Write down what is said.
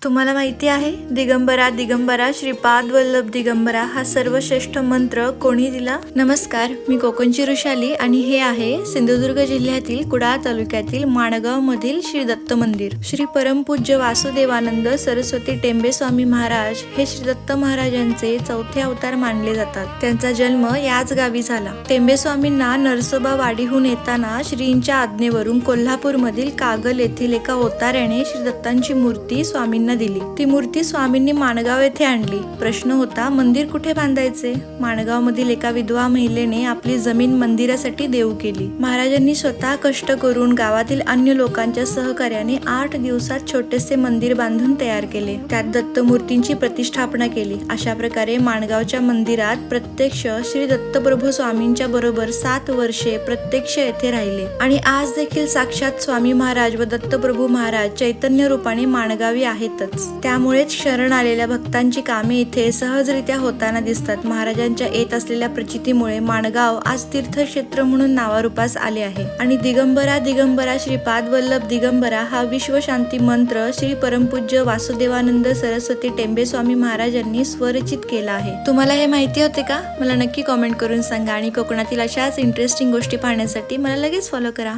तुम्हाला माहिती आहे दिगंबरा दिगंबरा श्रीपाद वल्लभ दिगंबरा हा सर्वश्रेष्ठ मंत्र कोणी दिला? नमस्कार, मी कोकणची ऋषाली आणि हे आहे सिंधुदुर्ग जिल्ह्यातील कुडाळ तालुक्यातील माणगाव मधील श्री दत्त मंदिर. श्री परमपूज्य वासुदेवानंद सरस्वती टेंबे स्वामी महाराज हे श्री दत्त महाराजांचे चौथे अवतार मानले जातात. त्यांचा जन्म याच गावी झाला. टेंबे स्वामींना नरसोबा वाडीहून येताना श्रींच्या आज्ञेवरून कोल्हापूर मधील कागल येथील एका ओताऱ्याने श्री दत्तांची मूर्ती स्वामींना दिली. ती मूर्ती स्वामींनी माणगाव येथे आणली. प्रश्न होता, मंदिर कुठे बांधायचे? माणगाव मधील एका विधवा महिलेने आपली जमीन मंदिरासाठी देऊ केली. महाराजांनी स्वतः कष्ट करून गावातील अन्य लोकांच्या सहकार्याने 8 दिवसात छोटेसे मंदिर बांधून तयार केले. त्यात दत्तमूर्तींची प्रतिष्ठापना केली. अशा प्रकारे माणगावच्या मंदिरात प्रत्यक्ष श्री दत्तप्रभू स्वामींच्या बरोबर 7 वर्षे प्रत्यक्ष येथे राहिले आणि आज देखील साक्षात स्वामी महाराज व दत्तप्रभू महाराज चैतन्य रूपाने माणगावी आहेत. त्यामुळेच शरण आलेल्या भक्तांची कामे इथे सहजरित्या होताना दिसतात. महाराजांच्या येत असलेल्या प्रचितीमुळे माणगाव आज तीर्थक्षेत्र म्हणून नावारूपास आले आहे. आणि दिगंबरा दिगंबरा श्रीपाद वल्लभ दिगंबरा हा विश्वशांती मंत्र श्री परमपूज्य वासुदेवानंद सरस्वती टेंबे स्वामी महाराजांनी स्वरचित केला आहे. तुम्हाला हे माहिती होते का? मला नक्की कॉमेंट करून सांगा आणि कोकणातील अशाच इंटरेस्टिंग गोष्टी पाहण्यासाठी मला लगेच फॉलो करा.